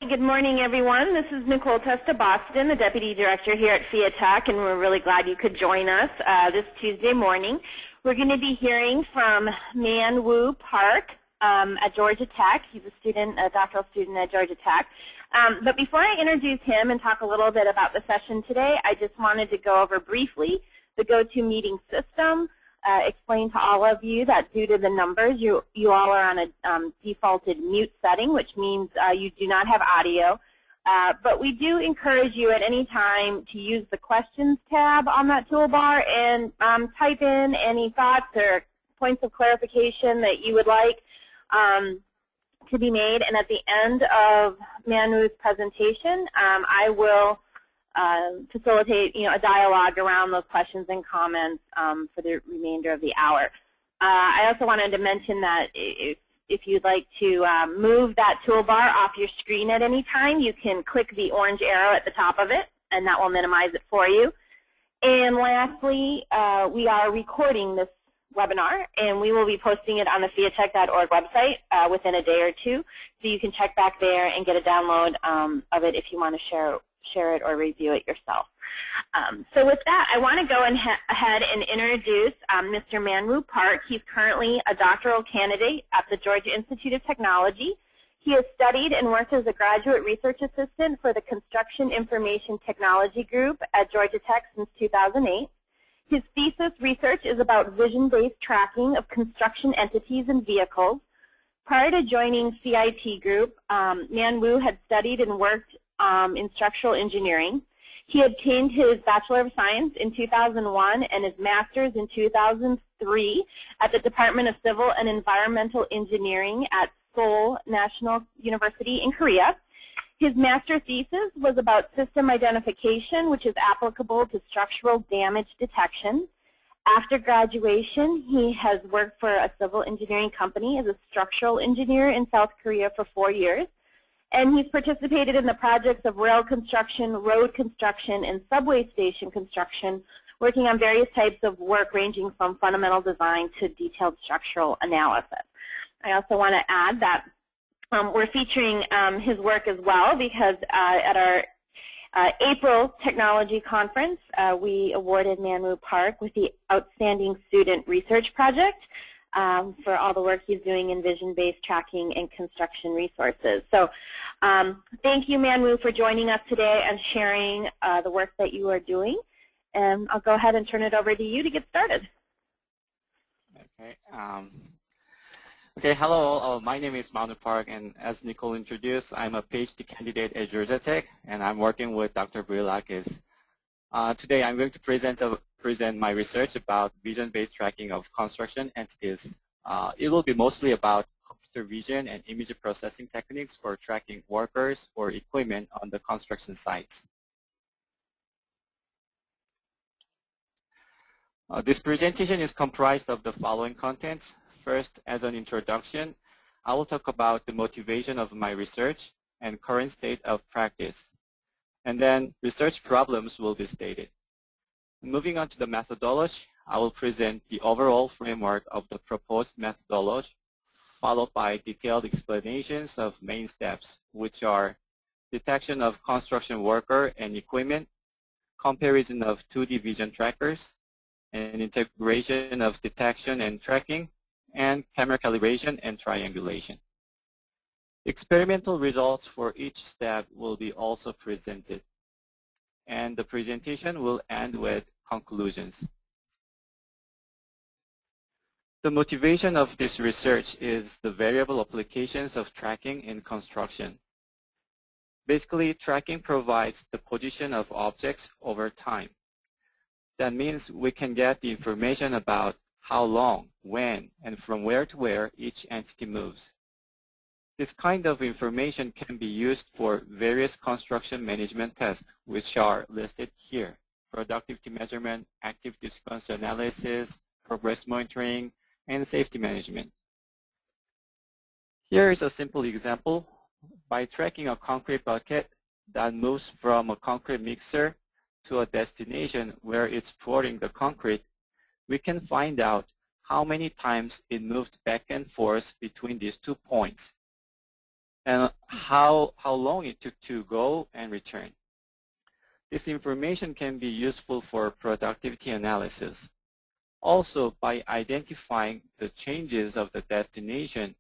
Good morning, everyone. This is Nicole Testa Boston, the Deputy Director here at Fiatech, and we're really glad you could join us this Tuesday morning. We're going to be hearing from Man Woo Park at Georgia Tech. He's a doctoral student at Georgia Tech. But before I introduce him and talk a little bit about the session today, I just wanted to go over briefly the GoToMeeting system. Explain to all of you that due to the numbers, you all are on a defaulted mute setting, which means you do not have audio. But we do encourage you at any time to use the questions tab on that toolbar and type in any thoughts or points of clarification that you would like to be made. And at the end of Manu's presentation, I will facilitate, a dialogue around those questions and comments for the remainder of the hour. I also wanted to mention that if you'd like to move that toolbar off your screen at any time, you can click the orange arrow at the top of it, and that will minimize it for you. And lastly, we are recording this webinar, and we will be posting it on the fiatech.org website within a day or two, so you can check back there and get a download of it if you want to share it or review it yourself. So with that, I want to go ahead and introduce Mr. Man Woo Park. He's currently a doctoral candidate at the Georgia Institute of Technology. He has studied and worked as a graduate research assistant for the Construction Information Technology Group at Georgia Tech since 2008. His thesis research is about vision-based tracking of construction entities and vehicles. Prior to joining CIT Group, Man Woo had studied and worked in structural engineering. He obtained his Bachelor of Science in 2001 and his Master's in 2003 at the Department of Civil and Environmental Engineering at Seoul National University in Korea. His master thesis was about system identification, which is applicable to structural damage detection. After graduation, he has worked for a civil engineering company as a structural engineer in South Korea for 4 years. And he's participated in the projects of rail construction, road construction, and subway station construction, working on various types of work ranging from fundamental design to detailed structural analysis. I also want to add that we're featuring his work as well because at our April Technology Conference, we awarded Man Woo Park with the Outstanding Student Research Project for all the work he's doing in vision-based tracking and construction resources. So thank you, Man Woo, for joining us today and sharing the work that you are doing. And I'll go ahead and turn it over to you to get started. Okay. Hello all. My name is Man Woo Park, and as Nicole introduced, I'm a PhD candidate at Georgia Tech, and I'm working with Dr. Brilakis. Today I'm going to present my research about vision-based tracking of construction entities. It will be mostly about computer vision and image processing techniques for tracking workers or equipment on the construction sites. This presentation is comprised of the following contents. First, as an introduction, I will talk about the motivation of my research and current state of practice. And then research problems will be stated. Moving on to the methodology, I will present the overall framework of the proposed methodology, followed by detailed explanations of main steps, which are detection of construction worker and equipment, comparison of 2D vision trackers, and integration of detection and tracking, and camera calibration and triangulation. Experimental results for each step will be also presented, and the presentation will end with conclusions. The motivation of this research is the variable applications of tracking in construction. Basically, tracking provides the position of objects over time. That means we can get the information about how long, when, and from where to where each entity moves. This kind of information can be used for various construction management tests, which are listed here: productivity measurement, activity sequence analysis, progress monitoring, and safety management. Here is a simple example. By tracking a concrete bucket that moves from a concrete mixer to a destination where it's pouring the concrete, we can find out how many times it moved back and forth between these 2 points, and how long it took to go and return. This information can be useful for productivity analysis. Also, by identifying the changes of the destination,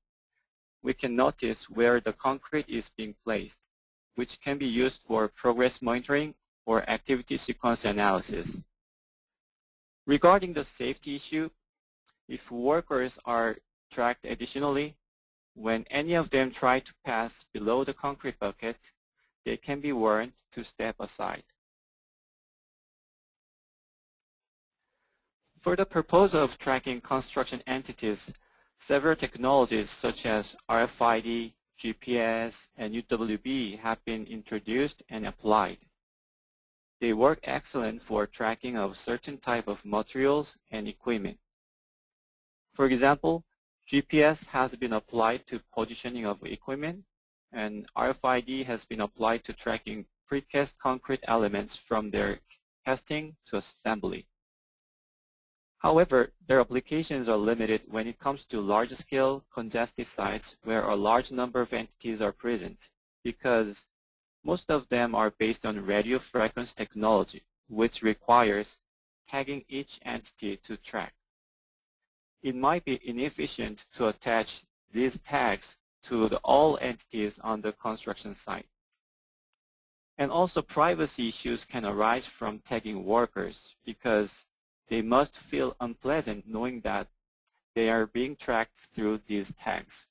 we can notice where the concrete is being placed, which can be used for progress monitoring or activity sequence analysis. Regarding the safety issue, if workers are tracked additionally, when any of them try to pass below the concrete bucket, they can be warned to step aside. For the purpose of tracking construction entities, several technologies such as RFID, GPS, and UWB have been introduced and applied. They work excellent for tracking of certain type of materials and equipment. For example, GPS has been applied to positioning of equipment, and RFID has been applied to tracking precast concrete elements from their casting to assembly. However, their applications are limited when it comes to large-scale, congested sites where a large number of entities are present, because most of them are based on radio frequency technology, which requires tagging each entity to track. It might be inefficient to attach these tags to all entities on the construction site. And also privacy issues can arise from tagging workers because they must feel unpleasant knowing that they are being tracked through these tags.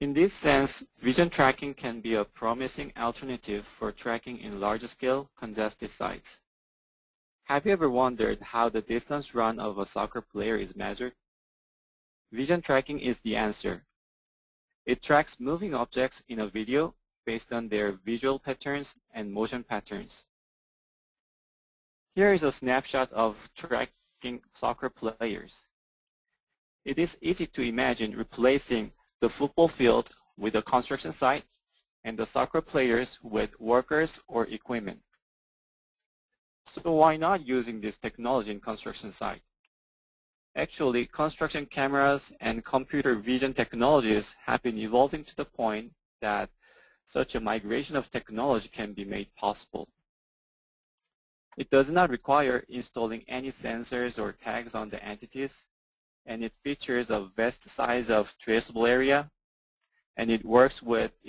In this sense, vision tracking can be a promising alternative for tracking in large-scale, congested sites. Have you ever wondered how the distance run of a soccer player is measured? Vision tracking is the answer. It tracks moving objects in a video based on their visual patterns and motion patterns. Here is a snapshot of tracking soccer players. It is easy to imagine replacing the football field with a construction site and the soccer players with workers or equipment. So why not using this technology in construction site? Actually, construction cameras and computer vision technologies have been evolving to the point that such a migration of technology can be made possible. It does not require installing any sensors or tags on the entities, and it features a vast size of traceable area, and it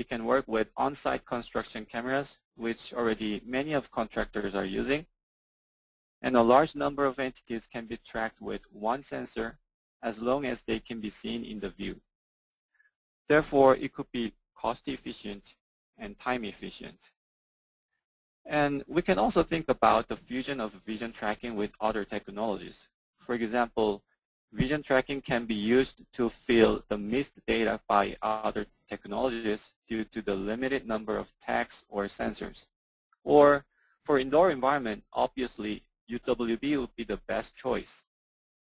can work with on-site construction cameras, which already many of contractors are using, and a large number of entities can be tracked with one sensor as long as they can be seen in the view. Therefore, it could be cost efficient and time efficient. And we can also think about the fusion of vision tracking with other technologies. For example, vision tracking can be used to fill the missed data by other technologies due to the limited number of tags or sensors. Or for indoor environment, obviously, UWB would be the best choice.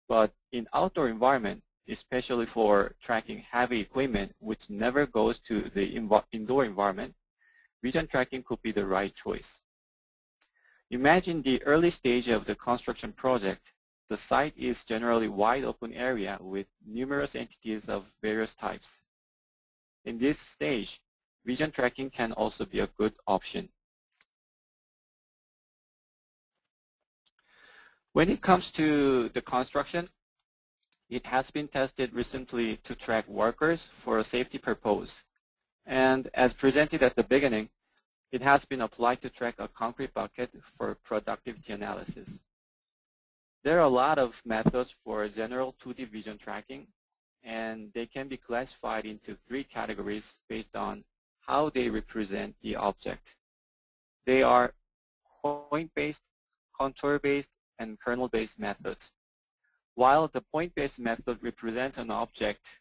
But in outdoor environment, especially for tracking heavy equipment which never goes to the indoor environment, vision tracking could be the right choice. Imagine the early stage of the construction project. The site is generally wide open area with numerous entities of various types. In this stage, vision tracking can also be a good option. When it comes to the construction, it has been tested recently to track workers for a safety purpose. And as presented at the beginning, it has been applied to track a concrete bucket for productivity analysis. There are a lot of methods for general 2D vision tracking, and they can be classified into 3 categories based on how they represent the object. They are point-based, contour-based, and kernel-based methods. While the point-based method represents an object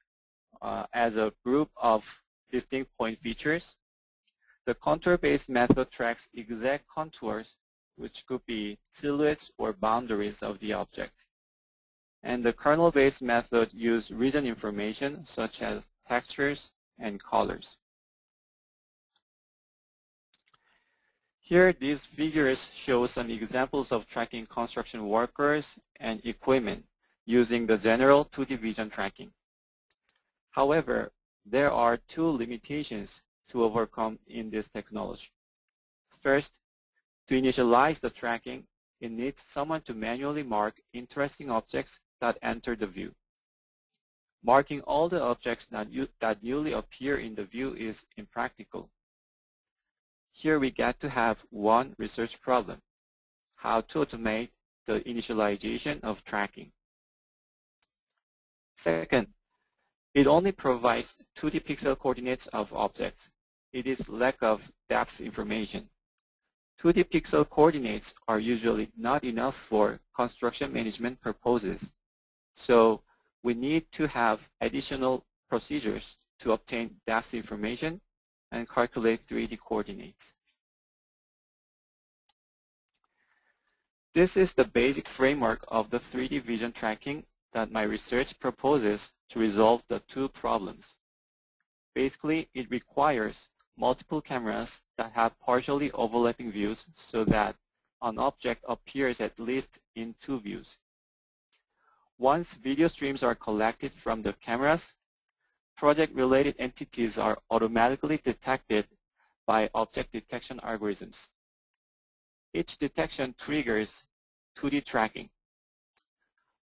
as a group of distinct point features, the contour-based method tracks exact contours, which could be silhouettes or boundaries of the object. And the kernel-based method uses region information such as textures and colors. Here, these figures show some examples of tracking construction workers and equipment using the general 2D vision tracking. However, there are two limitations to overcome in this technology. First, to initialize the tracking, it needs someone to manually mark interesting objects that enter the view. Marking all the objects that newly appear in the view is impractical. Here we get to have one research problem: how to automate the initialization of tracking. Second, it only provides 2D pixel coordinates of objects. It is lack of depth information. 2D pixel coordinates are usually not enough for construction management purposes. So we need to have additional procedures to obtain depth information and calculate 3D coordinates. This is the basic framework of the 3D vision tracking that my research proposes to resolve the two problems. Basically, it requires multiple cameras that have partially overlapping views so that an object appears at least in two views. Once video streams are collected from the cameras, project-related entities are automatically detected by object detection algorithms. Each detection triggers 2D tracking.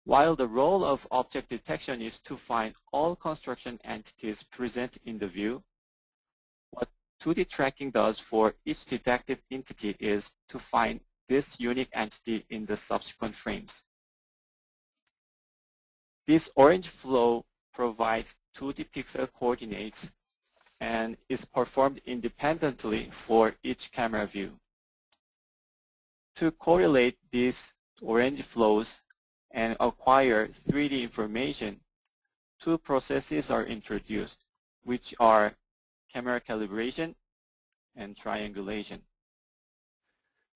While the role of object detection is to find all construction entities present in the view, what 2D tracking does for each detected entity is to find this unique entity in the subsequent frames. This orange flow provides 2D pixel coordinates and is performed independently for each camera view. To correlate these orange flows and acquire 3D information, two processes are introduced, which are camera calibration and triangulation.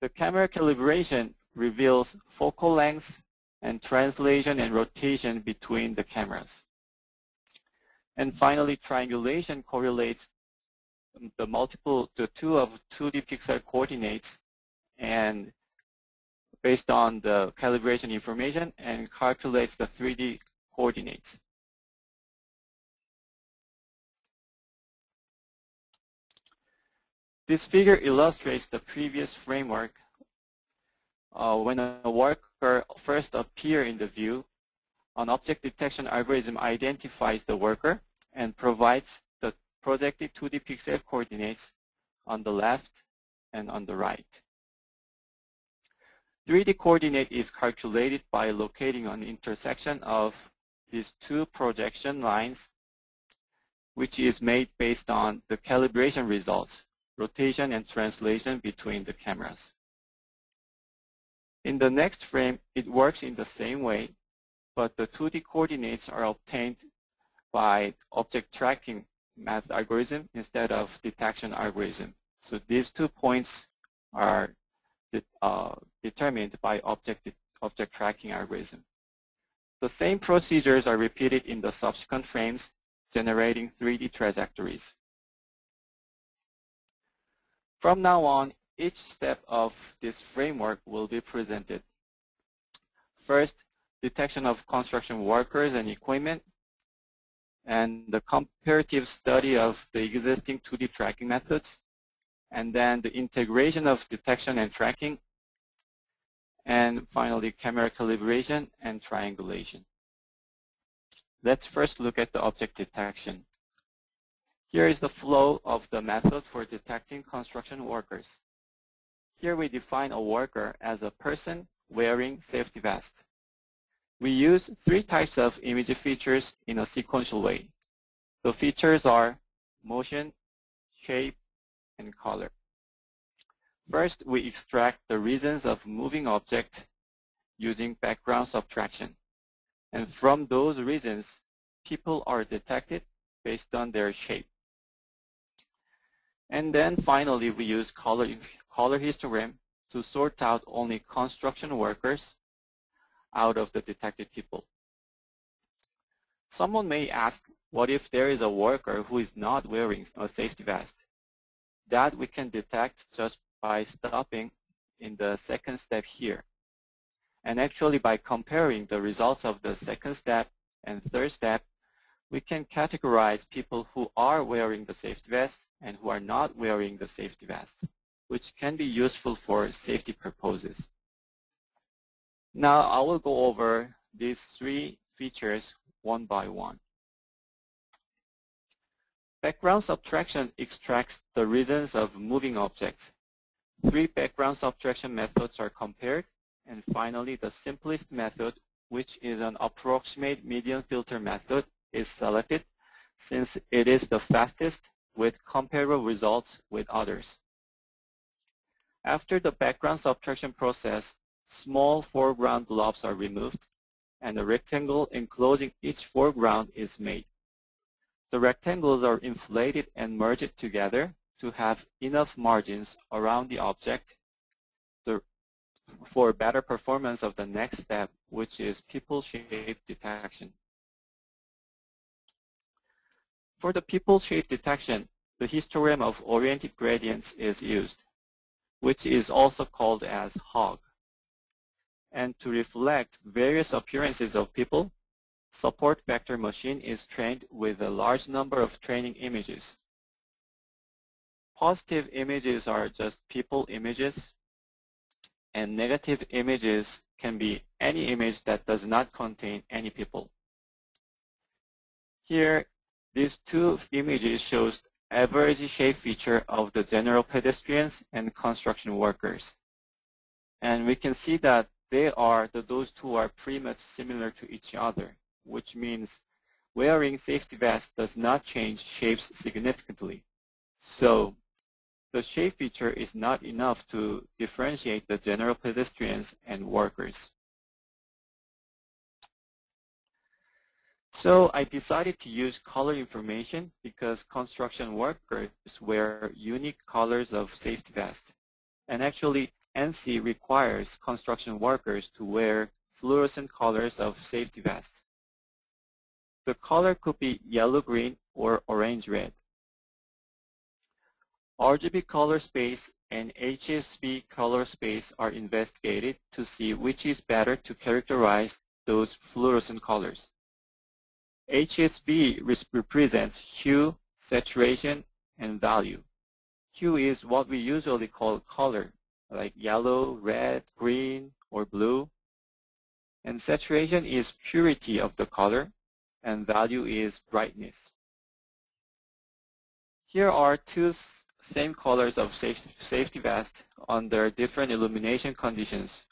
The camera calibration reveals focal lengths and translation and rotation between the cameras. And finally, triangulation correlates the two of 2D pixel coordinates and based on the calibration information and calculates the 3D coordinates. This figure illustrates the previous framework. When a worker first appears in the view, an object detection algorithm identifies the worker and provides the projected 2D pixel coordinates on the left and on the right. 3D coordinate is calculated by locating an intersection of these two projection lines, which is made based on the calibration results, rotation and translation between the cameras. In the next frame, it works in the same way, but the 2D coordinates are obtained by object tracking math algorithm instead of detection algorithm. So these 2 points are determined by object tracking algorithm. The same procedures are repeated in the subsequent frames, generating 3D trajectories. From now on, each step of this framework will be presented. First, detection of construction workers and equipment, and the comparative study of the existing 2D tracking methods, and then the integration of detection and tracking, and finally camera calibration and triangulation. Let's first look at the object detection. Here is the flow of the method for detecting construction workers. Here we define a worker as a person wearing safety vest. We use 3 types of image features in a sequential way. The features are motion, shape, and color. First, we extract the reasons of moving object using background subtraction. And from those reasons, people are detected based on their shape. And then finally, we use color histogram to sort out only construction workers out of the detected people. Someone may ask, what if there is a worker who is not wearing a safety vest? That we can detect just by stopping in the second step here. And actually by comparing the results of the second step and third step, we can categorize people who are wearing the safety vest and who are not wearing the safety vest, which can be useful for safety purposes. Now I will go over these three features one by one. Background subtraction extracts the reasons of moving objects. Three background subtraction methods are compared, and finally the simplest method, which is an approximate median filter method, is selected since it is the fastest with comparable results with others. After the background subtraction process, small foreground blobs are removed and a rectangle enclosing each foreground is made. The rectangles are inflated and merged together to have enough margins around the object for better performance of the next step, which is people shape detection. For the people shape detection, the histogram of oriented gradients is used, which is also called as HOG. And to reflect various appearances of people, support vector machine is trained with a large number of training images. Positive images are just people images, and negative images can be any image that does not contain any people. Here, these two images shows average shape feature of the general pedestrians and construction workers. And we can see that those two are pretty much similar to each other, which means wearing safety vests does not change shapes significantly. So the shape feature is not enough to differentiate the general pedestrians and workers. So I decided to use color information because construction workers wear unique colors of safety vests. And actually, NC requires construction workers to wear fluorescent colors of safety vests. The color could be yellow-green or orange-red. RGB color space and HSV color space are investigated to see which is better to characterize those fluorescent colors. HSV represents hue, saturation, and value. Hue is what we usually call color, like yellow, red, green, or blue. And saturation is purity of the color, and value is brightness. Here are two same colors of safety vest under different illumination conditions,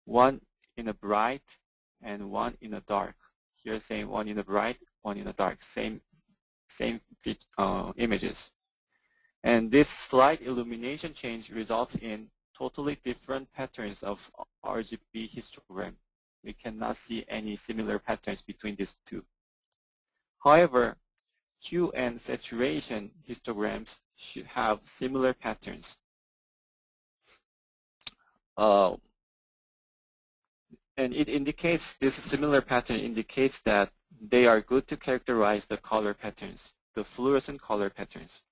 one in a bright and one in a dark. Here saying one in a bright, one in a dark, same images. And this slight illumination change results in totally different patterns of RGB histogram. We cannot see any similar patterns between these two. However, hue and saturation histograms should have similar patterns. And it indicates, this similar pattern indicates that they are good to characterize the color patterns, the fluorescent color patterns.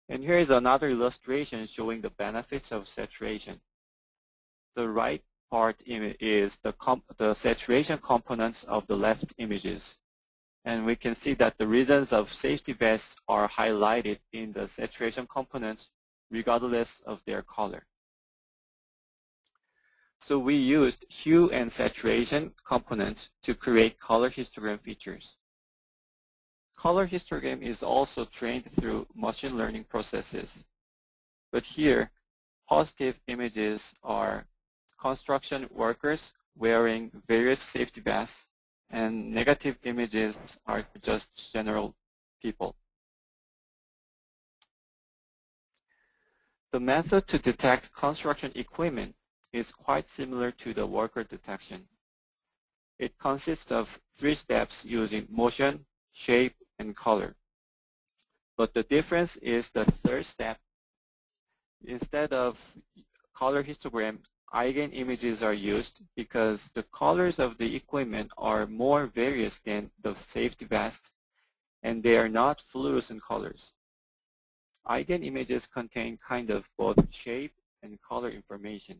And here is another illustration showing the benefits of saturation. The right part is the saturation components of the left images. And we can see that the reasons of safety vests are highlighted in the saturation components regardless of their color. So we used hue and saturation components to create color histogram features. Color histogram is also trained through machine learning processes. But here, positive images are construction workers wearing various safety vests, and negative images are just general people. The method to detect construction equipment is quite similar to the worker detection. It consists of 3 steps using motion, shape, and color. But the difference is the third step. Instead of color histogram, eigenimages are used because the colors of the equipment are more various than the safety vest, and they are not fluorescent colors. Eigenimages contain kind of both shape and color information.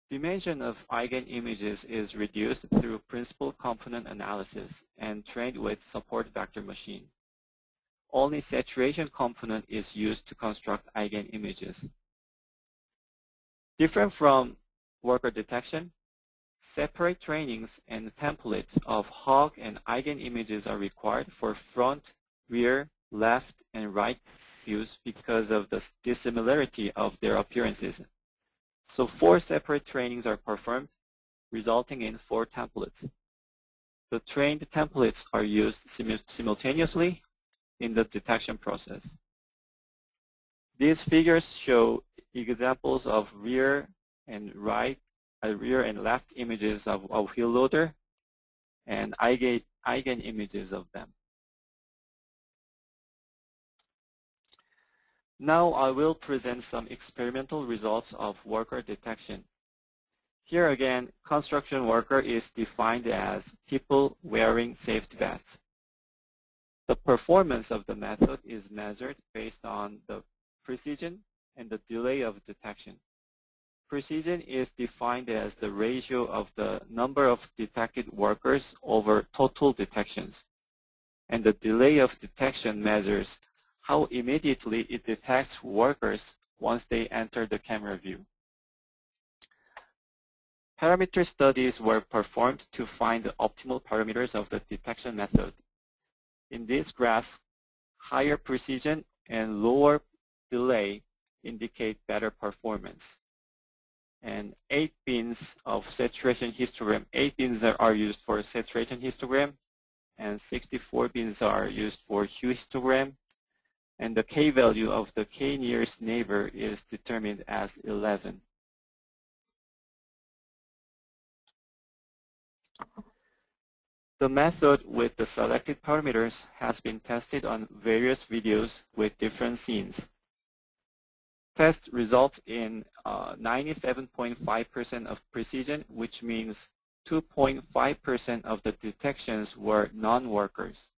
Dimension of eigenimages is reduced through principal component analysis and trained with support vector machine. Only saturation component is used to construct eigenimages. Different from worker detection, separate trainings and templates of hog and eigenimages are required for front, rear, left, and right views because of the dissimilarity of their appearances. So 4 separate trainings are performed, resulting in 4 templates. The trained templates are used simultaneously in the detection process. These figures show examples of rear and left images of a wheel loader and eigenimages of them. Now I will present some experimental results of worker detection. Here again, construction worker is defined as people wearing safety vests. The performance of the method is measured based on the precision and the delay of detection. Precision is defined as the ratio of the number of detected workers over total detections. And the delay of detection measures how immediately it detects workers once they enter the camera view. Parameter studies were performed to find the optimal parameters of the detection method. In this graph, higher precision and lower delay indicate better performance. And 8 bins of saturation histogram, 8 bins are used for saturation histogram, and 64 bins are used for hue histogram, and the k-value of the k nearest neighbor is determined as 11. The method with the selected parameters has been tested on various videos with different scenes. Test results in 97.5% of precision, which means 2.5% of the detections were non-workers,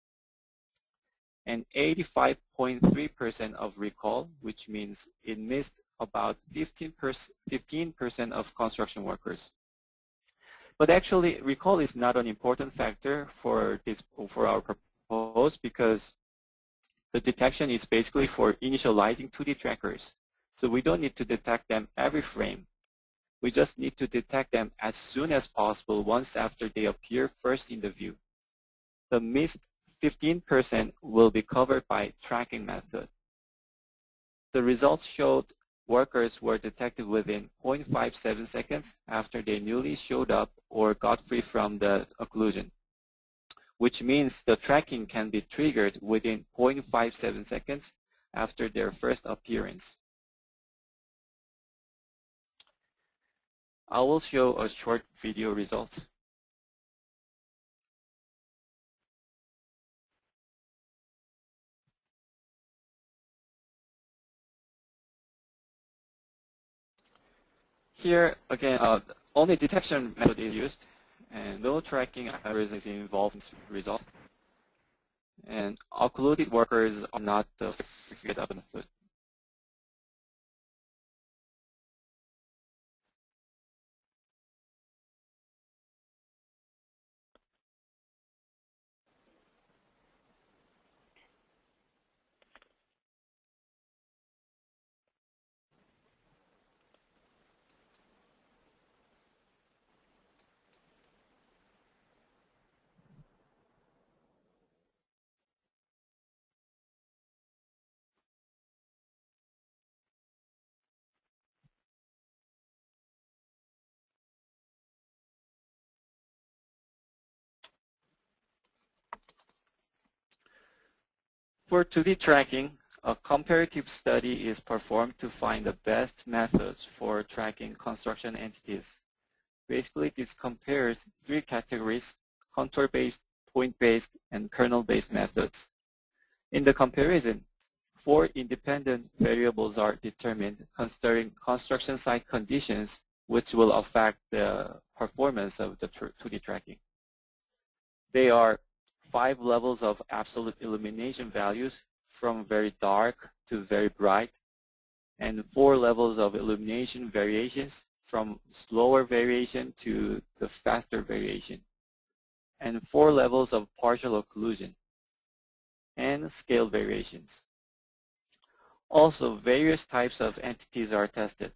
and 85.3% of recall, which means it missed about 15% of construction workers. But actually, recall is not an important factor for our purpose because the detection is basically for initializing 2D trackers. So we don't need to detect them every frame. We just need to detect them as soon as possible once after they appear first in the view. The missed 15% will be covered by tracking method. The results showed workers were detected within 0.57 seconds after they newly showed up or got free from the occlusion, which means the tracking can be triggered within 0.57 seconds after their first appearance. I will show a short video result. Here, again, only detection method is used, and no tracking algorithm is involved in results. And occluded workers are not the figured out method. For 2D tracking, a comparative study is performed to find the best methods for tracking construction entities. Basically, this compares 3 categories: contour-based, point-based, and kernel-based methods. In the comparison, 4 independent variables are determined considering construction site conditions, which will affect the performance of the 2D tracking. They are 5 levels of absolute illumination values from very dark to very bright, and 4 levels of illumination variations from slower variation to the faster variation, and 4 levels of partial occlusion and scale variations. Also, various types of entities are tested.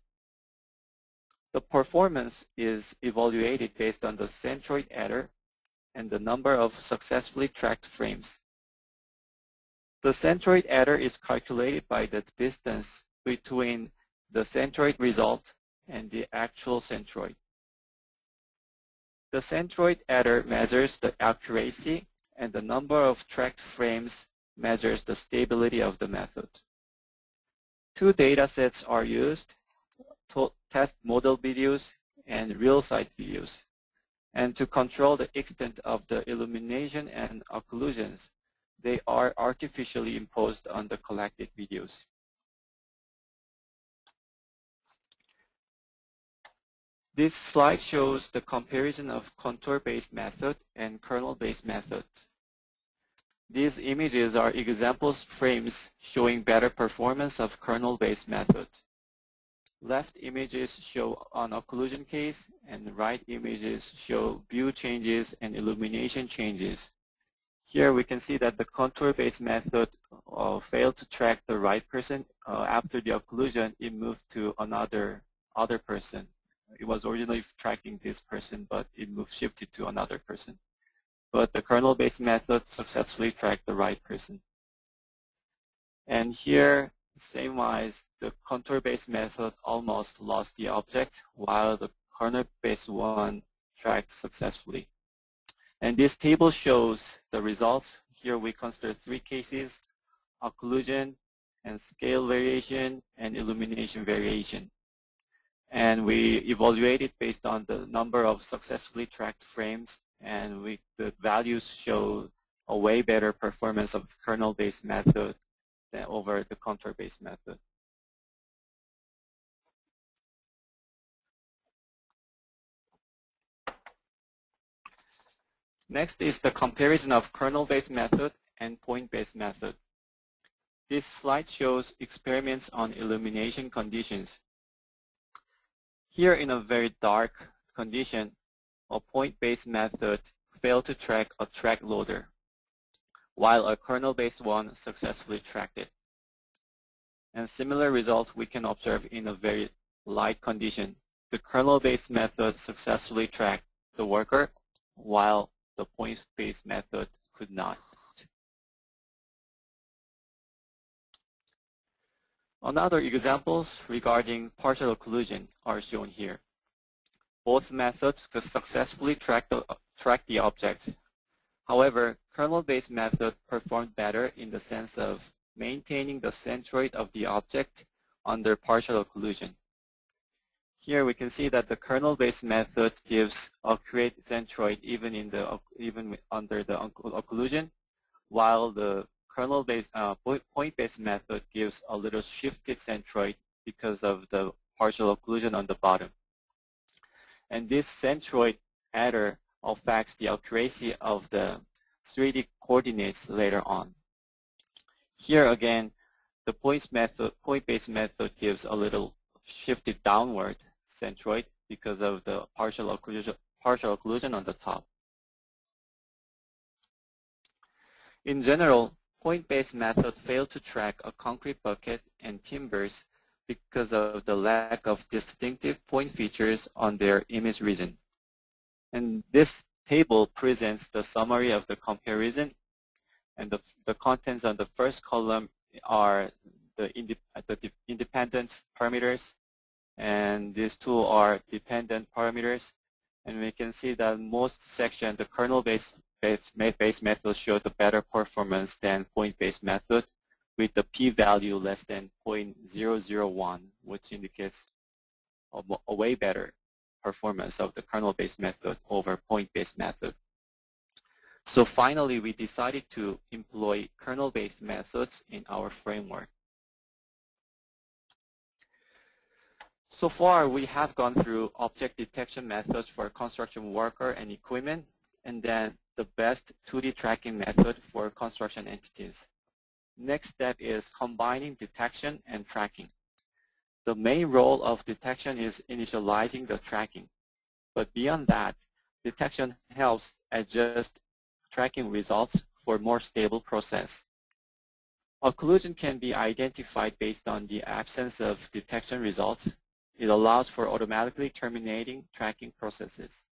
The performance is evaluated based on the centroid error and the number of successfully tracked frames. The centroid error is calculated by the distance between the centroid result and the actual centroid. The centroid error measures the accuracy, and the number of tracked frames measures the stability of the method. 2 data sets are used to test model videos and real-side videos. And to control the extent of the illumination and occlusions, they are artificially imposed on the collected videos. This slide shows the comparison of contour-based method and kernel-based method. These images are examples frames showing better performance of kernel-based method. Left images show an occlusion case, and right images show view changes and illumination changes. Here we can see that the contour-based method failed to track the right person. After the occlusion, it moved to other person. It was originally tracking this person, but it shifted to another person. But the kernel-based method successfully tracked the right person. And here, same-wise, the contour-based method almost lost the object, while the kernel-based one tracked successfully. And this table shows the results. Here we consider 3 cases: occlusion and scale variation and illumination variation. And we evaluate it based on the number of successfully tracked frames, and the values show a way better performance of the kernel-based method than over the contour-based method. Next is the comparison of kernel-based method and point-based method. This slide shows experiments on illumination conditions. Here, in a very dark condition, a point-based method failed to track a track loader, while a kernel-based one successfully tracked it. And similar results we can observe in a very light condition. The kernel-based method successfully tracked the worker, while the point-based method could not. Another examples regarding partial occlusion are shown here. Both methods successfully track the objects. However, kernel-based method performed better in the sense of maintaining the centroid of the object under partial occlusion. Here we can see that the kernel-based method gives accurate centroid even under the occlusion, while the kernel-based point-based method gives a little shifted centroid because of the partial occlusion on the bottom. And this centroid error affects the accuracy of the 3D coordinates later on. Here again, the point-based method gives a little shifted downward centroid because of the partial occlusion on the top. In general, point-based method failed to track a concrete bucket and timbers because of the lack of distinctive point features on their image region. And this table presents the summary of the comparison, and the contents on the first column are the independent parameters, and these 2 are dependent parameters. And we can see that most sections, the kernel-based method showed a better performance than point-based method, with the p-value less than 0.001, which indicates a way better performance of the kernel-based method over point-based method. So finally, we decided to employ kernel-based methods in our framework. So far, we have gone through object detection methods for construction worker and equipment, and then the best 2D tracking method for construction entities. Next step is combining detection and tracking. The main role of detection is initializing the tracking. But beyond that, detection helps adjust tracking results for more stable process. Occlusion can be identified based on the absence of detection results. It allows for automatically terminating tracking processes.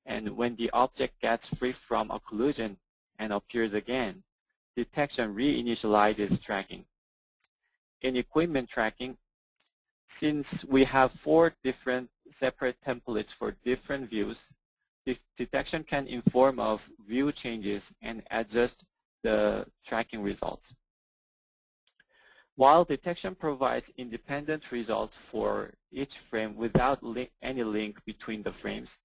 And when the object gets free from occlusion and appears again, detection reinitializes tracking. In equipment tracking, since we have 4 different separate templates for different views, this detection can inform of view changes and adjust the tracking results. While detection provides independent results for each frame without any link between the frames,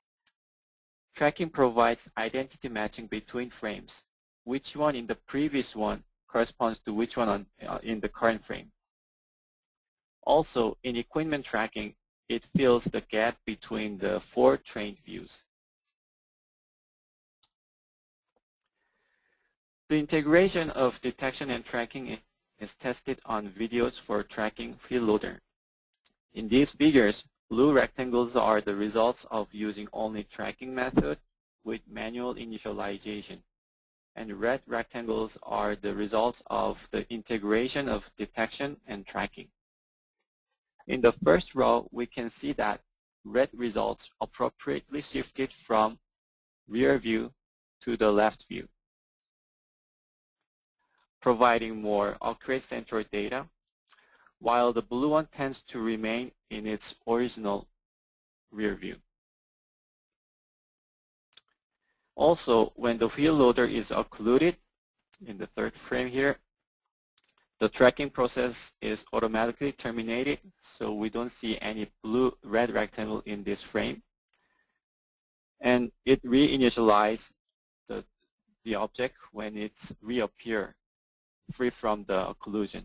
tracking provides identity matching between frames. Which one in the previous one corresponds to which one in the current frame. Also, in equipment tracking, it fills the gap between the 4 trained views. The integration of detection and tracking is tested on videos for tracking freeloader. In these figures, blue rectangles are the results of using only tracking method with manual initialization, and red rectangles are the results of the integration of detection and tracking. In the first row, we can see that red results appropriately shifted from rear view to the left view, providing more accurate central data, while the blue one tends to remain in its original rear view. Also, when the wheel loader is occluded, in the third frame here, the tracking process is automatically terminated, so we don't see any red rectangle in this frame. And it reinitializes the object when it's reappear free from the occlusion.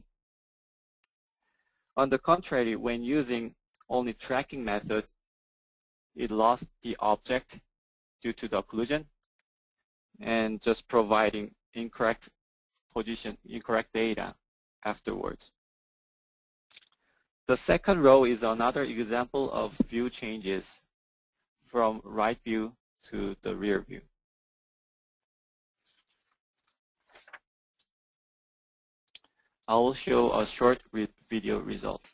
On the contrary, when using only tracking method, it lost the object due to the occlusion and just providing incorrect data afterwards. The second row is another example of view changes from right view to the rear view. I will show a short video result.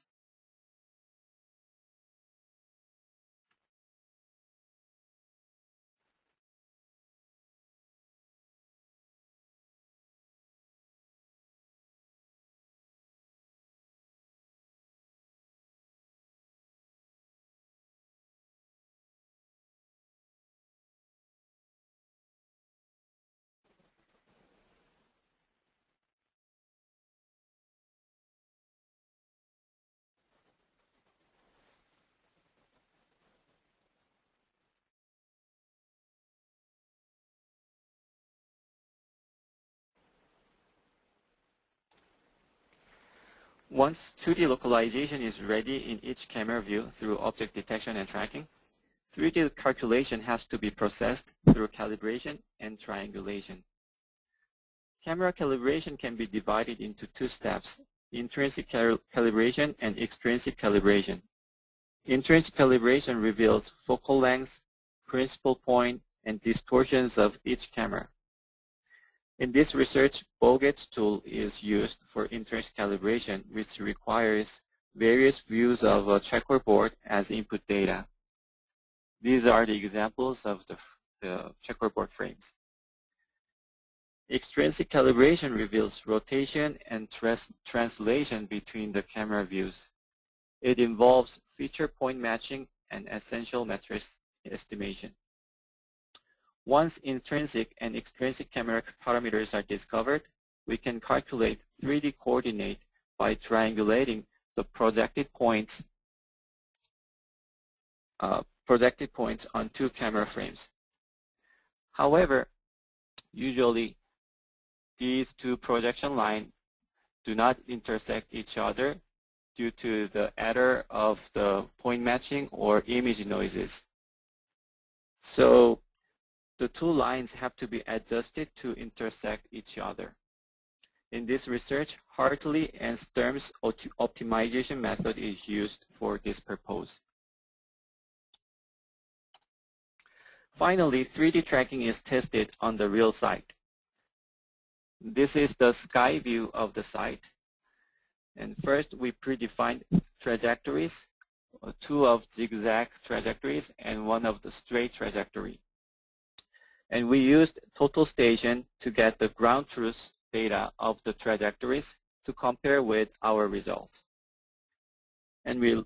Once 2D localization is ready in each camera view through object detection and tracking, 3D calculation has to be processed through calibration and triangulation. Camera calibration can be divided into 2 steps, intrinsic calibration and extrinsic calibration. Intrinsic calibration reveals focal length, principal point, and distortions of each camera. In this research, Boget's tool is used for intrinsic calibration, which requires various views of a checkerboard as input data. These are the examples of the checkerboard frames. Extrinsic calibration reveals rotation and translation between the camera views. It involves feature point matching and essential metrics estimation. Once intrinsic and extrinsic camera parameters are discovered, we can calculate 3D coordinate by triangulating the projected points on 2 camera frames. However, usually these 2 projection lines do not intersect each other due to the error of the point matching or image noises. So the 2 lines have to be adjusted to intersect each other. In this research, Hartley and Sturm's optimization method is used for this purpose. Finally, 3D tracking is tested on the real site. This is the sky view of the site. And first, we predefined trajectories, 2 of zigzag trajectories and 1 of the straight trajectory. And we used total station to get the ground truth data of the trajectories to compare with our results. And we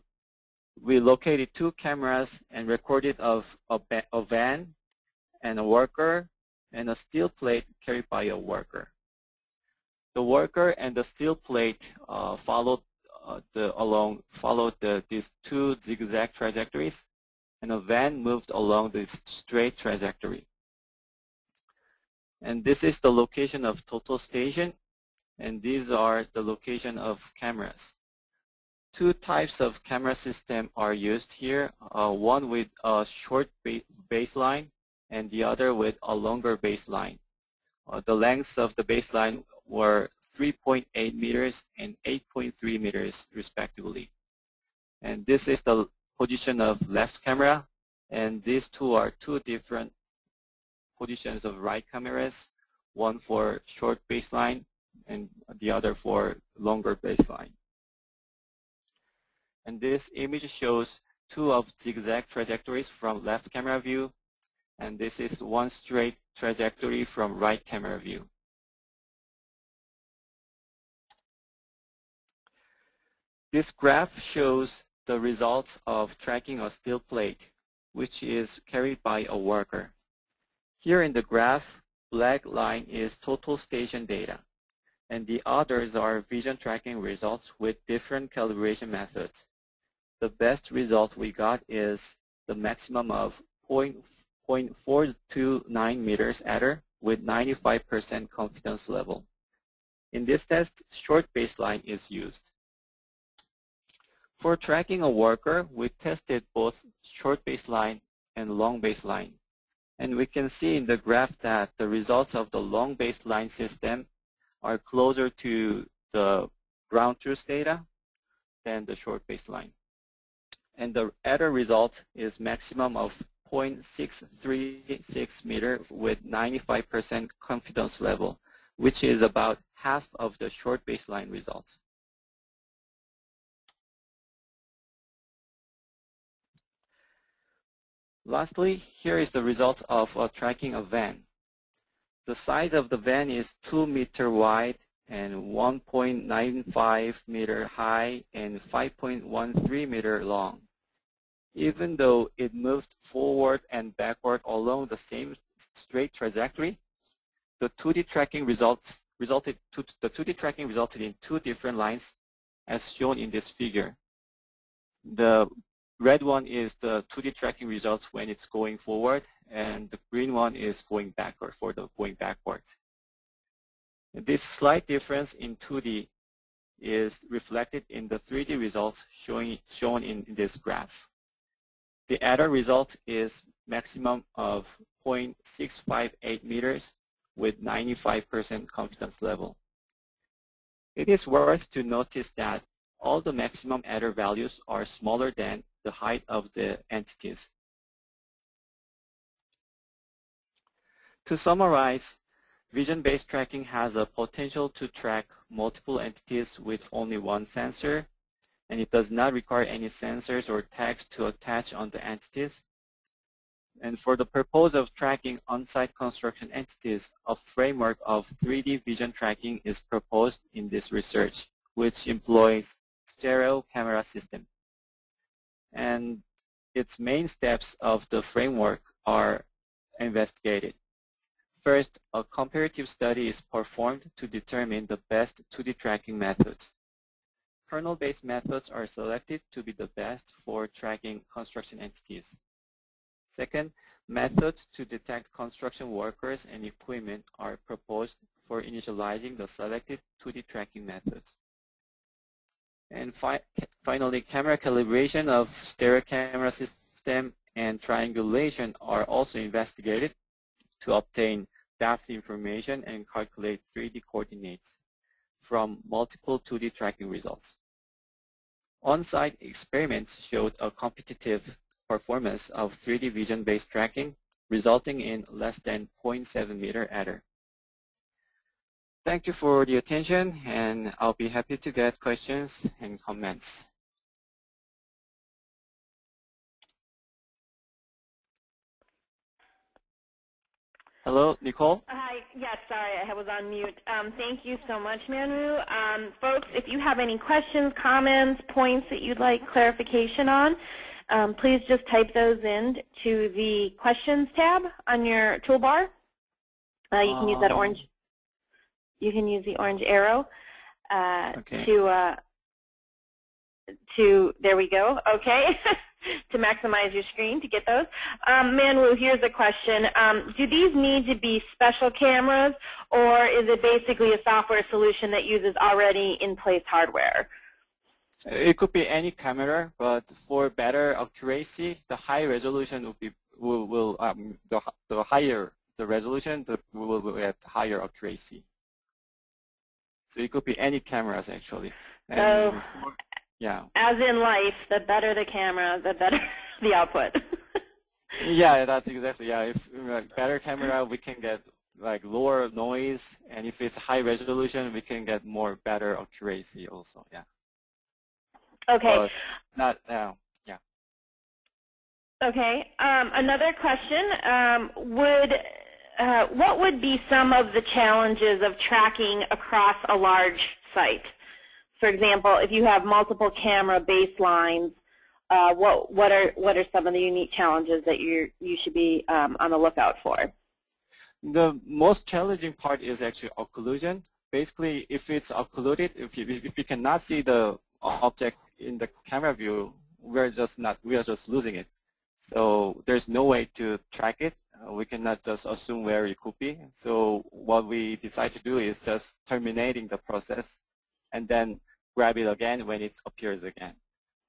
located 2 cameras and recorded of a van and a worker and a steel plate carried by a worker. The worker and the steel plate followed these 2 zigzag trajectories, and a van moved along this straight trajectory. And this is the location of total station, and these are the location of cameras. 2 types of camera system are used here, one with a short baseline and the other with a longer baseline. The lengths of the baseline were 3.8 meters and 8.3 meters respectively. And this is the position of left camera, and these 2 are 2 different positions of right cameras, one for short baseline and the other for longer baseline. And this image shows 2 of zigzag trajectories from left camera view, and this is 1 straight trajectory from right camera view. This graph shows the results of tracking a steel plate, which is carried by a worker. Here in the graph, black line is total station data, and the others are vision tracking results with different calibration methods. The best result we got is the maximum of 0.429 meters error with 95% confidence level. In this test, short baseline is used. For tracking a worker, we tested both short baseline and long baseline. And we can see in the graph that the results of the long baseline system are closer to the ground truth data than the short baseline. And the error result is maximum of 0.636 meters with 95% confidence level, which is about half of the short baseline results. Lastly, here is the result of tracking a van. The size of the van is 2 meters wide and 1.95 meters high and 5.13 meters long. Even though it moved forward and backward along the same straight trajectory, the 2D tracking resulted in 2 different lines as shown in this figure. The red one is the 2D tracking results when it's going forward, and the green one is going backward for the going backwards. This slight difference in 2D is reflected in the 3D results shown in this graph. The error result is maximum of 0.658 meters with 95% confidence level. It is worth to notice that all the maximum error values are smaller than the height of the entities. To summarize, vision-based tracking has a potential to track multiple entities with only one sensor, and it does not require any sensors or tags to attach on the entities. And for the purpose of tracking on-site construction entities, a framework of 3D vision tracking is proposed in this research, which employs stereo camera system. And its main steps of the framework are investigated. First, a comparative study is performed to determine the best 2D tracking methods. Kernel-based methods are selected to be the best for tracking construction entities. Second, methods to detect construction workers and equipment are proposed for initializing the selected 2D tracking methods. And finally, camera calibration of stereo camera system and triangulation are also investigated to obtain depth information and calculate 3D coordinates. from multiple 2D tracking results. On-site experiments showed a competitive performance of 3D vision-based tracking, resulting in less than 0.7 meter error. Thank you for the attention, and I'll be happy to get questions and comments. Hello, Nicole? Hi. Yes, sorry, I was on mute. Thank you so much, Manu. Folks, if you have any questions, comments, points that you'd like clarification on, please just type those in to the questions tab on your toolbar. You can use that orange. You can use the orange arrow to there we go. Okay. To maximize your screen to get those. Manu, here's a question. Do these need to be special cameras, or is it basically a software solution that uses already in place hardware? It could be any camera, but for better accuracy, the high resolution will be the higher the resolution, we will get higher accuracy. So it could be any cameras actually. And so, yeah. As in life, the better the camera, the better the output. Yeah, that's exactly. Yeah, if better camera, we can get like lower noise, and if it's high resolution, we can get more better accuracy also. Yeah. Okay. But not now. Yeah. Okay. Another question: what would be some of the challenges of tracking across a large site? For example, if you have multiple camera baselines, what are some of the unique challenges that you should be on the lookout for? The most challenging part is actually occlusion. Basically, if it's occluded, if you cannot see the object in the camera view, we are just losing it. So there's no way to track it. We cannot just assume where it could be. So what we decide to do is just terminating the process and then grab it again when it appears again.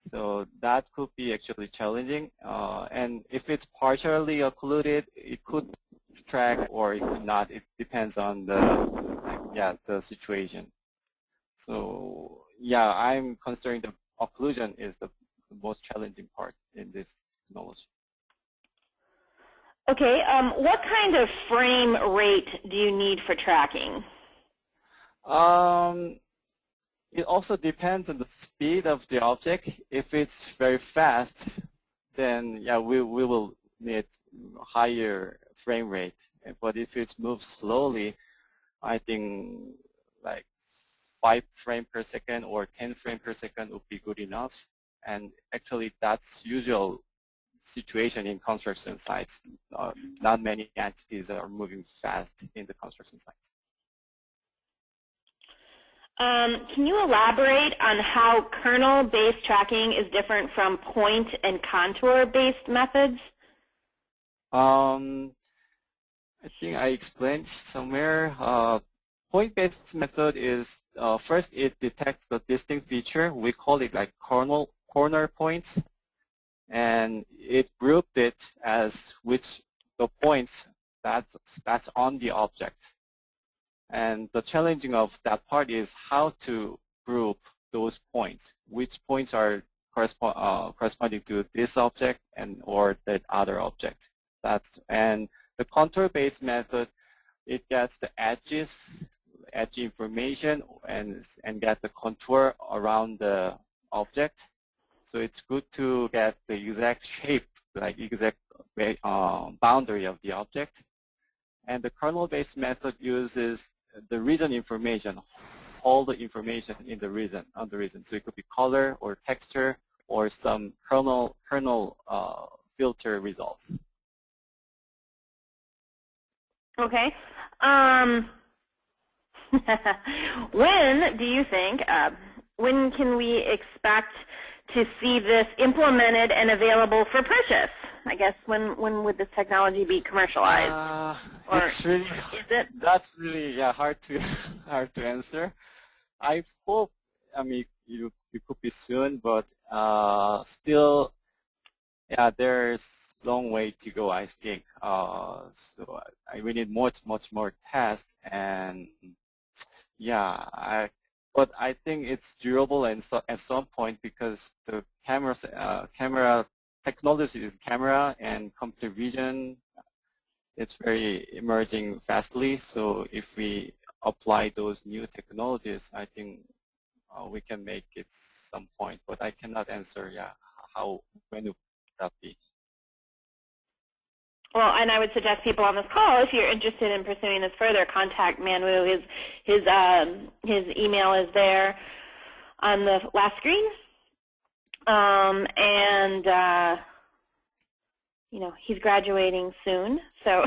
So that could be actually challenging. And if it's partially occluded, it could track or it could not. It depends on the situation. So yeah, I'm considering the occlusion is the most challenging part in this technology. Okay, what kind of frame rate do you need for tracking? It also depends on the speed of the object. If it's very fast, then yeah, we will need higher frame rate. But if it moves slowly, I think like 5 frames per second or 10 frames per second would be good enough. And actually, that's usual situation in construction sites. Not many entities are moving fast in the construction sites. Can you elaborate on how kernel-based tracking is different from point and contour-based methods? I think I explained somewhere. Point-based method is first it detects the distinct feature. We call it like corner points, and it grouped it as which the points that's on the object. And the challenging of that part is how to group those points. Which points are corresponding to this object or that other object. And the contour-based method, it gets the edge information and get the contour around the object. So it's good to get the exact shape, like exact boundary of the object. And the kernel-based method uses the region information, all the information in the region, on the region. So it could be color or texture or some kernel filter results. Okay. When do you think, when can we expect to see this implemented and available for purchase? I guess when would this technology be commercialized? It's really that's really hard to answer. I hope you could be soon, but still there's long way to go, I think. So we need much more tests, and but I think it's durable and so, at some point because the camera technology is camera and computer vision. It's very emerging fastly. So if we apply those new technologies, I think we can make it some point. But I cannot answer, when would that be? Well, and I would suggest people on this call, if you're interested in pursuing this further, contact Manwu. His email is there on the last screen, you know, he's graduating soon, so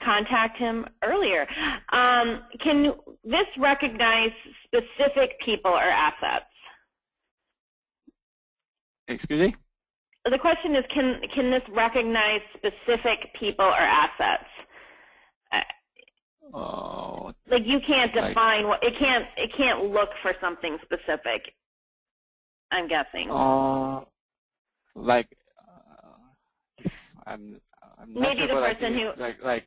contact him earlier. Can this recognize specific people or assets? Excuse me? The question is, can this recognize specific people or assets? Like you can't define what it can't look for something specific, I'm guessing. I'm not maybe sure, the but person who like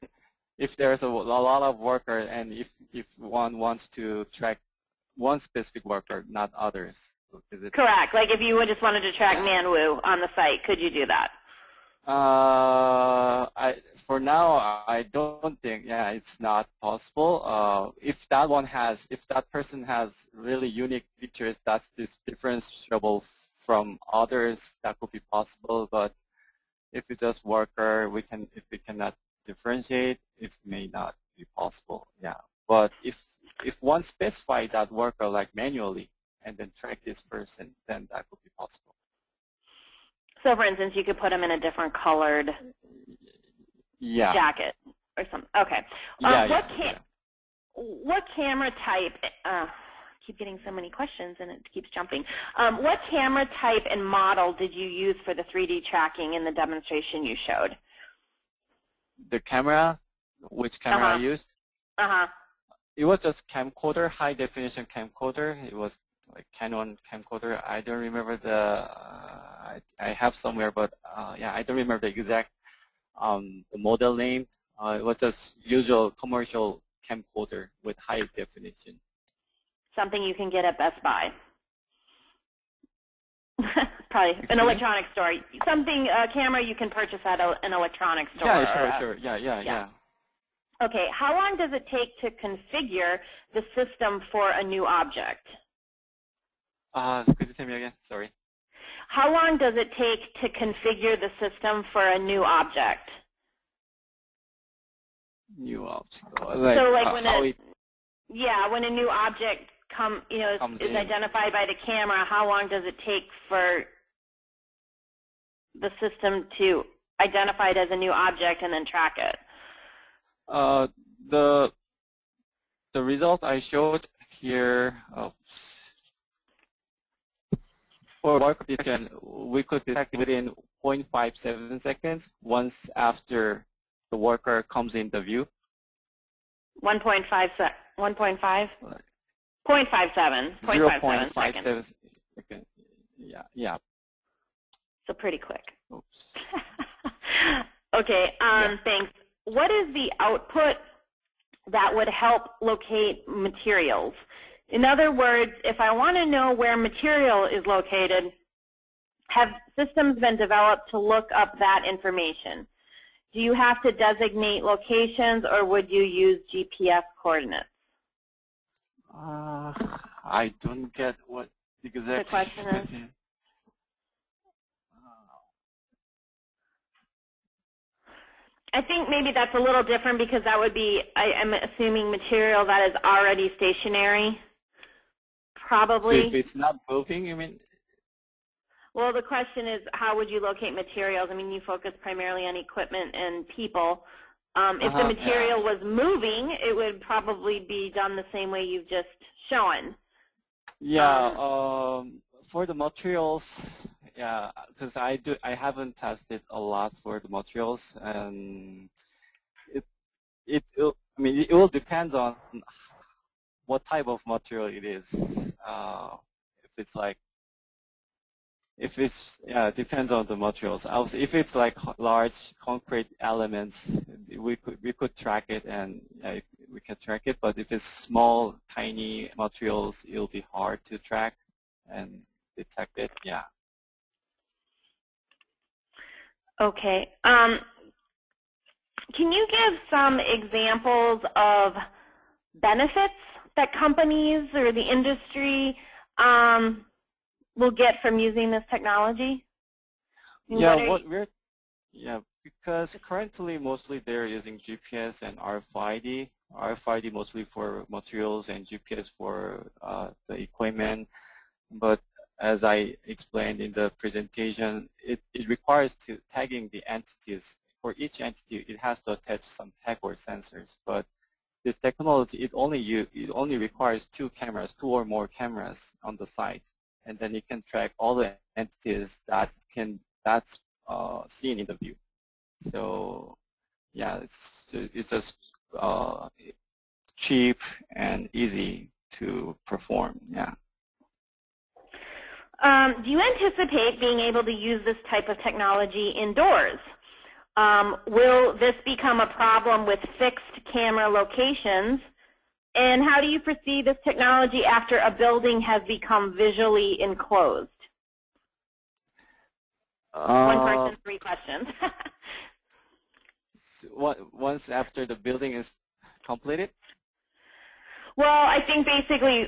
if there's a lot of worker and if one wants to track one specific worker, not others. Is it correct? Like if you just wanted to track Manwu on the site, could you do that? For now, I don't think. It's not possible. If that person has really unique features that's differentiable from others, that could be possible. But if it's just worker, if we cannot differentiate, it may not be possible. But if one specify that worker like manually and then track this person, then that could be possible. So, for instance, you could put them in a different colored jacket or something. Okay. What camera type? I keep getting so many questions, and it keeps jumping. What camera type and model did you use for the 3D tracking in the demonstration you showed? The camera, which camera I used? It was just camcorder, high definition camcorder. It was like Canon camcorder. I don't remember I have somewhere, but I don't remember the exact the model name. It was just usual commercial camcorder with high definition. Something you can get at Best Buy. Probably an electronics store. A camera you can purchase at an electronics store. Yeah, sure. Yeah. Okay, how long does it take to configure the system for a new object? Could you tell me again? Sorry. How long does it take to configure the system for a new object? New object. When a new object is identified by the camera, how long does it take for the system to identify it as a new object and then track it? The result I showed here. For work detection, we could detect within 0.57 seconds once after the worker comes in the view. 1.5? 0.57. 0.57 seconds. Yeah. So pretty quick. Oops. Okay, thanks. What is the output that would help locate materials? In other words, if I want to know where material is located, have systems been developed to look up that information? Do you have to designate locations, or would you use GPS coordinates? I don't get what exactly the question is. I think maybe that's a little different because that would be, I'm assuming, material that is already stationary. Probably. So if it's not moving, you mean? Well, the question is, how would you locate materials? I mean, you focus primarily on equipment and people. If the material was moving, it would probably be done the same way you've just shown. Yeah, for the materials, because I haven't tested a lot for the materials, and it will depend on what type of material it is. Depends on the materials. If it's like large concrete elements, we could track it, and we can track it. But if it's small, tiny materials, it'll be hard to track and detect it. Yeah. Okay. Can you give some examples of benefits that companies or the industry will get from using this technology? Because currently mostly they're using GPS and RFID. RFID mostly for materials and GPS for the equipment. But as I explained in the presentation, it requires tagging the entities. For each entity, it has to attach some tag or sensors. But this technology, it only requires two or more cameras on the site, and then it can track all the entities that's seen in the view. So yeah, it's just cheap and easy to perform. Yeah. Do you anticipate being able to use this type of technology indoors? Will this become a problem with fixed camera locations? And how do you perceive this technology after a building has become visually enclosed? One person, three questions. Once after the building is completed? Well, I think basically,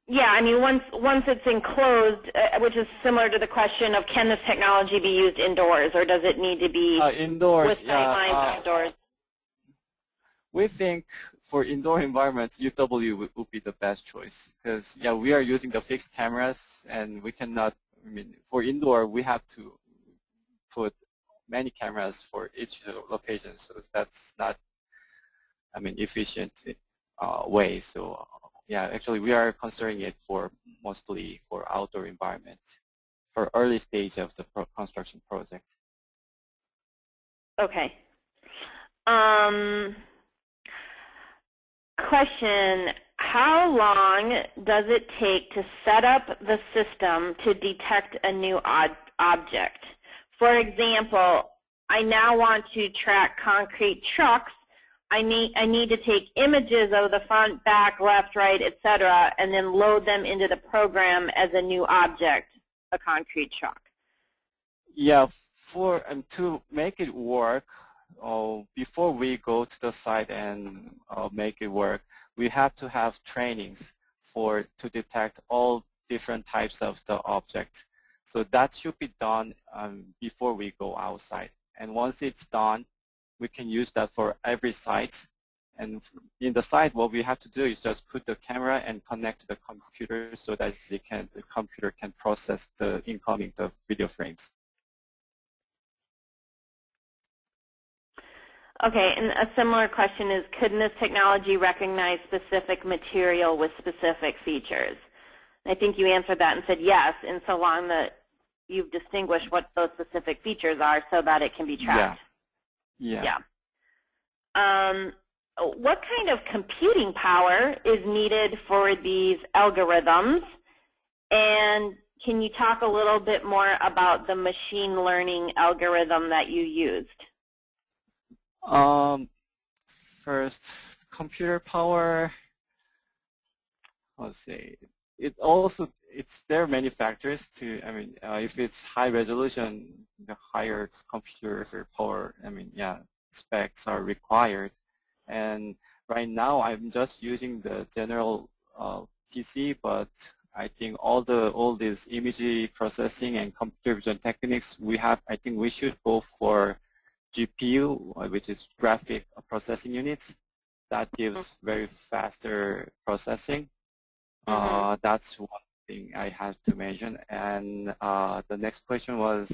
yeah, I mean, once it's enclosed, which is similar to the question of can this technology be used indoors, or does it need to be indoors? With sightlines outdoors? We think for indoor environments, UW would be the best choice because, yeah, we are using the fixed cameras, and we cannot. I mean, for indoor, we have to put many cameras for each location, so that's not, I mean, efficient way. So yeah, actually we are considering it for mostly for outdoor environment for early stage of the construction project. Okay. Question, how long does it take to set up the system to detect a new object? For example, I now want to track concrete trucks. I need to take images of the front, back, left, right, etc., and then load them into the program as a new object, a concrete truck. Yeah, to make it work, before we go to the site and make it work, we have to have trainings to detect all different types of the object. So that should be done before we go outside. And once it's done, we can use that for every site. And in the site, what we have to do is just put the camera and connect to the computer so that the computer can process the incoming video frames. Okay, and a similar question is, couldn't this technology recognize specific material with specific features? I think you answered that and said yes, in so long that you've distinguished what those specific features are so that it can be tracked. Yeah. What kind of computing power is needed for these algorithms? And can you talk a little bit more about the machine learning algorithm that you used? First, computer power, let's see. There are many factors to, I mean, if it's high resolution, the higher computer power, I mean, yeah, specs are required. And right now, I'm just using the general PC, but I think all these image processing and computer vision techniques I think we should go for GPU, which is graphic processing units. That gives very faster processing. That's one thing I have to mention. And the next question was?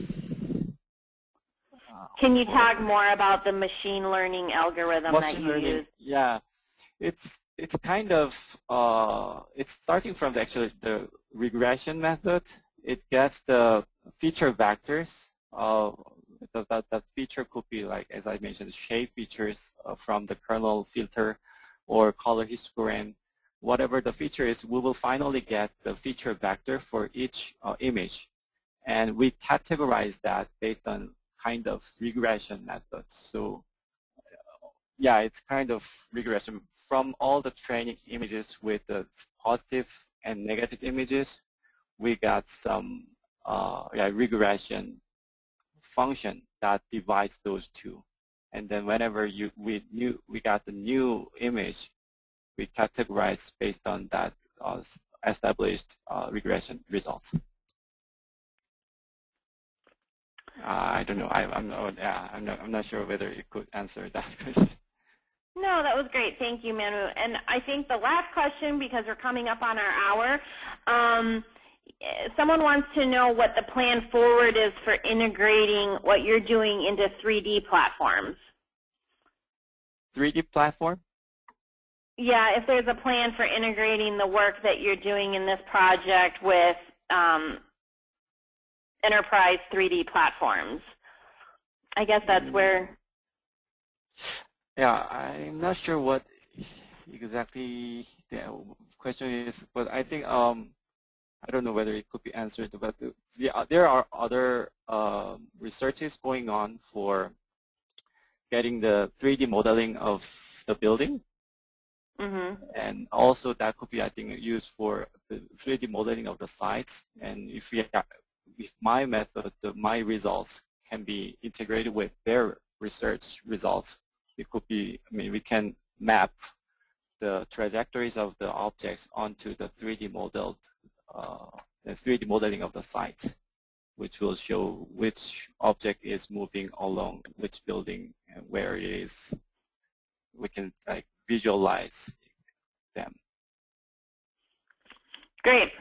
Can you talk more about the machine learning algorithm that you use? Yeah, it's kind of it's starting from the regression method. It gets the feature vectors. That feature could be, like, as I mentioned, shape features from the kernel filter or color histogram. Whatever the feature is, we will finally get the feature vector for each image. And we categorize that based on kind of regression method. So yeah, it's kind of regression. From all the training images with the positive and negative images, we got some regression function that divides those two. And then whenever we got the new image, we categorize based on that established regression results. I don't know. I'm not sure whether you could answer that question. No, that was great. Thank you, Manu. And I think the last question, because we're coming up on our hour, someone wants to know what the plan forward is for integrating what you're doing into 3D platforms. 3D platform? Yeah, if there's a plan for integrating the work that you're doing in this project with enterprise 3D platforms. I guess that's where... Yeah, I'm not sure what exactly the question is, but I think I don't know whether it could be answered. But there are other researches going on for getting the 3D modeling of the building, and also that could be, I think, used for the 3D modeling of the sites. And if my method, my results can be integrated with their research results, it could be, I mean, we can map the trajectories of the objects onto the 3D modeled, the 3D modeling of the site, which will show which object is moving along which building and where it is. We can like visualize them. Great.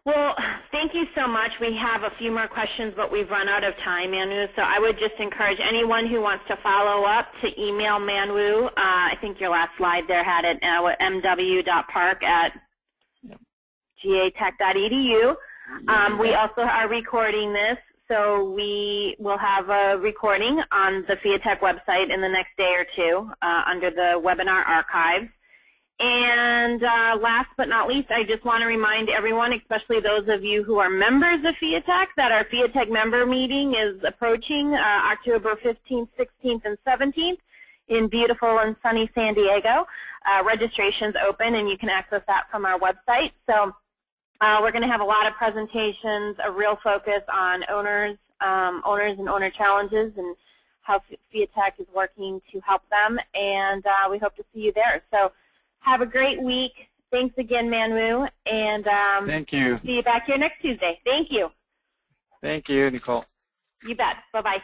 Well, thank you so much. We have a few more questions, but we've run out of time, Manu. So I would just encourage anyone who wants to follow up to email Manu. I think your last slide there had it, mw.park@gatech.edu. We also are recording this, so we will have a recording on the Fiatech website in the next day or two under the webinar archives. And last but not least, I just want to remind everyone, especially those of you who are members of Fiatech, that our Fiatech member meeting is approaching October 15th, 16th, and 17th in beautiful and sunny San Diego. Registration's open, and you can access that from our website. So we're going to have a lot of presentations, a real focus on owners and owner challenges and how Fiatech is working to help them, and we hope to see you there. So have a great week. Thanks again, Manu, and thank you. See you back here next Tuesday. Thank you. Thank you, Nicole. You bet. Bye-bye.